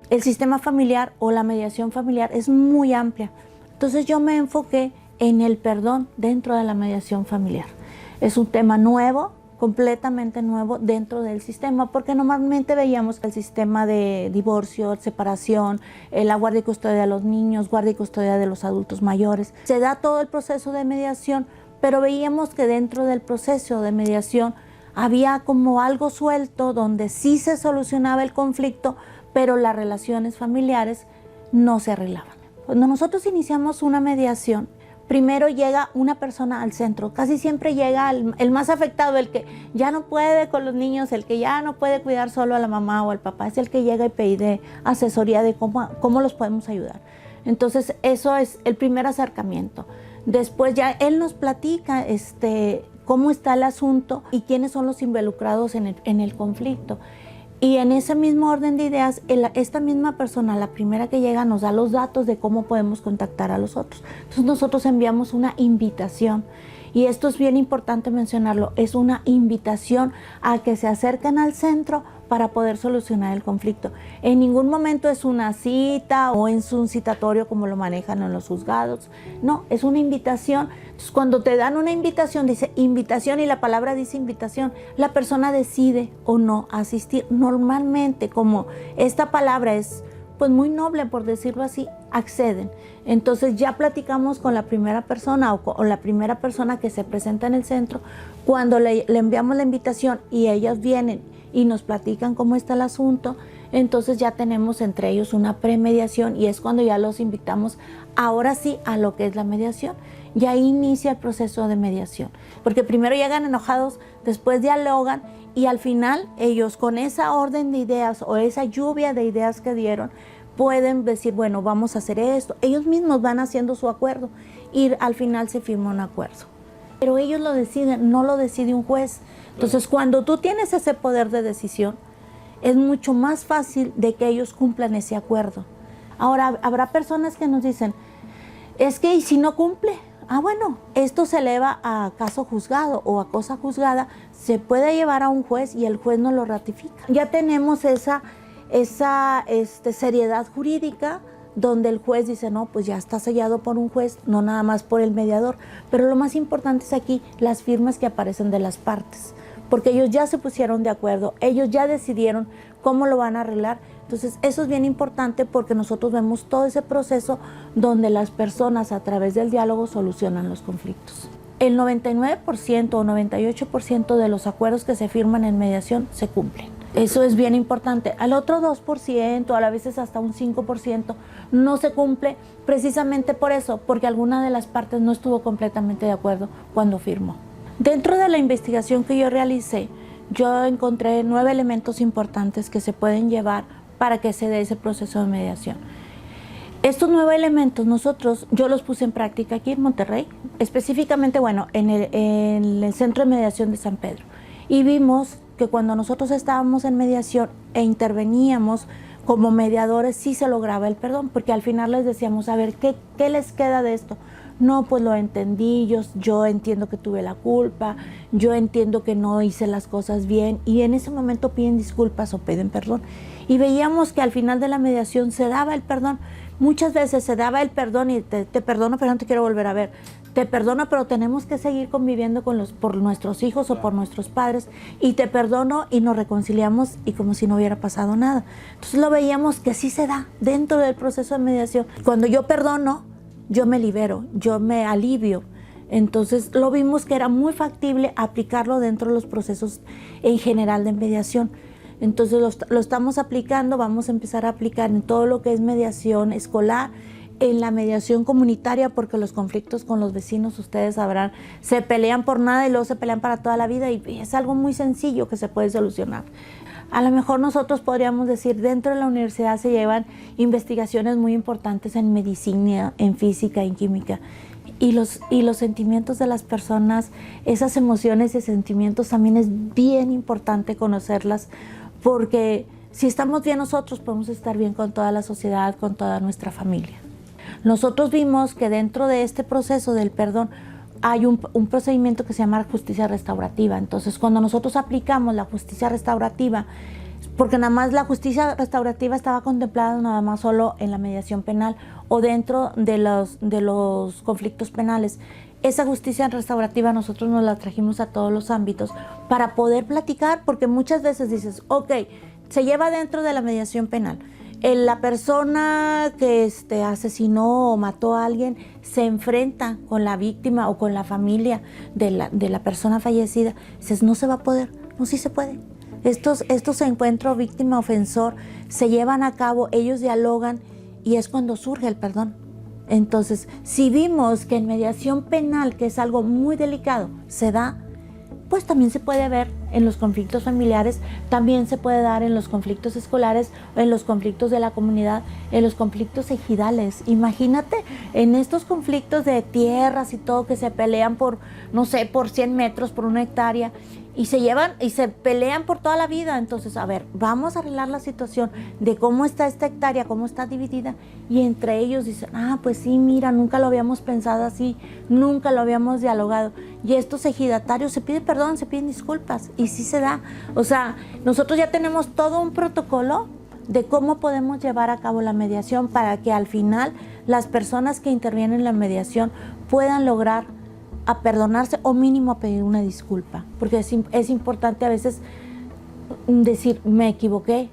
el sistema familiar o la mediación familiar es muy amplia. Entonces yo me enfoqué en el perdón dentro de la mediación familiar. Es un tema nuevo, completamente nuevo dentro del sistema, porque normalmente veíamos que el sistema de divorcio, separación, la guardia y custodia de los niños, guardia y custodia de los adultos mayores, se da todo el proceso de mediación, pero veíamos que dentro del proceso de mediación había como algo suelto donde sí se solucionaba el conflicto, pero las relaciones familiares no se arreglaban. Cuando nosotros iniciamos una mediación, primero llega una persona al centro, casi siempre llega el más afectado, el que ya no puede con los niños, el que ya no puede cuidar solo a la mamá o al papá, es el que llega y pide asesoría de cómo los podemos ayudar. Entonces eso es el primer acercamiento. Después ya él nos platica cómo está el asunto y quiénes son los involucrados en el conflicto. Y en ese mismo orden de ideas, esta misma persona, la primera que llega, nos da los datos de cómo podemos contactar a los otros. Entonces nosotros enviamos una invitación. Y esto es bien importante mencionarlo, es una invitación a que se acerquen al centro para poder solucionar el conflicto. En ningún momento es una cita o es un citatorio como lo manejan en los juzgados. No, es una invitación. Entonces, cuando te dan una invitación, dice invitación y la palabra dice invitación, la persona decide o no asistir. Normalmente, como esta palabra es pues muy noble, por decirlo así, acceden. Entonces ya platicamos con la primera persona o la primera persona que se presenta en el centro. Cuando le enviamos la invitación y ellos vienen y nos platican cómo está el asunto, entonces ya tenemos entre ellos una premediación y es cuando ya los invitamos ahora sí a lo que es la mediación. Y ahí inicia el proceso de mediación, porque primero llegan enojados, después dialogan y al final ellos con esa orden de ideas o esa lluvia de ideas que dieron pueden decir, bueno, vamos a hacer esto. Ellos mismos van haciendo su acuerdo y al final se firma un acuerdo. Pero ellos lo deciden, no lo decide un juez. Entonces, cuando tú tienes ese poder de decisión, es mucho más fácil de que ellos cumplan ese acuerdo. Ahora, habrá personas que nos dicen, es que ¿y si no cumple? Ah, bueno, esto se eleva a caso juzgado o a cosa juzgada, se puede llevar a un juez y el juez no lo ratifica. Ya tenemos esa seriedad jurídica donde el juez dice, no, pues ya está sellado por un juez, no nada más por el mediador. Pero lo más importante es aquí las firmas que aparecen de las partes, porque ellos ya se pusieron de acuerdo, ellos ya decidieron cómo lo van a arreglar. Entonces eso es bien importante porque nosotros vemos todo ese proceso donde las personas a través del diálogo solucionan los conflictos. El 99% o 98% de los acuerdos que se firman en mediación se cumplen. Eso es bien importante. Al otro 2%, a veces hasta un 5%, no se cumple precisamente por eso, porque alguna de las partes no estuvo completamente de acuerdo cuando firmó. Dentro de la investigación que yo realicé, yo encontré 9 elementos importantes que se pueden llevar para que se dé ese proceso de mediación. Estos 9 elementos yo los puse en práctica aquí en Monterrey, específicamente, bueno, en el Centro de Mediación de San Pedro. Y vimos que cuando nosotros estábamos en mediación e interveníamos como mediadores, sí se lograba el perdón, porque al final les decíamos, a ver, ¿qué les queda de esto? No, pues lo entendí, yo entiendo que tuve la culpa, yo entiendo que no hice las cosas bien, y en ese momento piden disculpas o piden perdón. Y veíamos que al final de la mediación se daba el perdón. Muchas veces se daba el perdón y te perdono, pero no te quiero volver a ver. Te perdono, pero tenemos que seguir conviviendo por nuestros hijos o por nuestros padres. Y te perdono y nos reconciliamos y como si no hubiera pasado nada. Entonces lo veíamos que sí se da dentro del proceso de mediación. Cuando yo perdono, yo me libero, yo me alivio. Entonces lo vimos que era muy factible aplicarlo dentro de los procesos en general de mediación. Entonces lo estamos aplicando, vamos a empezar a aplicar en todo lo que es mediación escolar, en la mediación comunitaria, porque los conflictos con los vecinos, ustedes sabrán, se pelean por nada y luego se pelean para toda la vida y es algo muy sencillo que se puede solucionar. A lo mejor nosotros podríamos decir, dentro de la universidad se llevan investigaciones muy importantes en medicina, en física, en química. Y los sentimientos de las personas, esas emociones y sentimientos también es bien importante conocerlas, porque si estamos bien nosotros, podemos estar bien con toda la sociedad, con toda nuestra familia. Nosotros vimos que dentro de este proceso del perdón hay un procedimiento que se llama justicia restaurativa. Entonces, cuando nosotros aplicamos la justicia restaurativa, porque nada más la justicia restaurativa estaba contemplada nada más solo en la mediación penal o dentro de los conflictos penales. Esa justicia restaurativa nosotros nos la trajimos a todos los ámbitos para poder platicar, porque muchas veces dices, ok, se lleva dentro de la mediación penal. La persona que asesinó o mató a alguien se enfrenta con la víctima o con la familia de la persona fallecida. Dices, no se va a poder. No, sí se puede. Estos encuentros víctima-ofensor se llevan a cabo, ellos dialogan y es cuando surge el perdón. Entonces, si vimos que en mediación penal, que es algo muy delicado, se da, pues también se puede ver en los conflictos familiares, también se puede dar en los conflictos escolares, en los conflictos de la comunidad, en los conflictos ejidales. Imagínate en estos conflictos de tierras y todo, que se pelean por, no sé, por 100 metros, por 1 hectárea, y se llevan y se pelean por toda la vida. Entonces, a ver, vamos a arreglar la situación de cómo está esta hectárea, cómo está dividida, y entre ellos dicen, pues sí, mira, nunca lo habíamos pensado así, nunca lo habíamos dialogado, y estos ejidatarios se piden perdón, se piden disculpas, y sí se da. O sea, nosotros ya tenemos todo un protocolo de cómo podemos llevar a cabo la mediación para que al final las personas que intervienen en la mediación puedan lograr a perdonarse o mínimo a pedir una disculpa, porque es importante a veces decir, me equivoqué,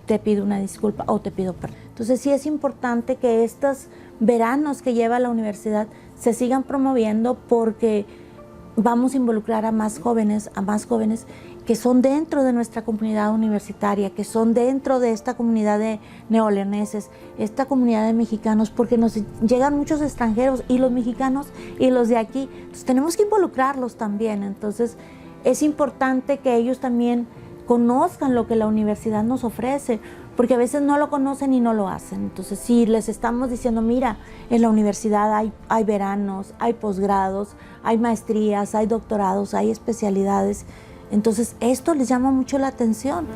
te pido una disculpa o te pido perdón. Entonces sí es importante que estos veranos que lleva la universidad se sigan promoviendo, porque vamos a involucrar a más jóvenes que son dentro de nuestra comunidad universitaria, que son dentro de esta comunidad de neoleoneses, esta comunidad de mexicanos, porque nos llegan muchos extranjeros y los mexicanos y los de aquí, entonces tenemos que involucrarlos también. Entonces es importante que ellos también conozcan lo que la universidad nos ofrece, porque a veces no lo conocen y no lo hacen. Entonces, si les estamos diciendo, mira, en la universidad hay veranos, hay posgrados, hay maestrías, hay doctorados, hay especialidades, entonces esto les llama mucho la atención.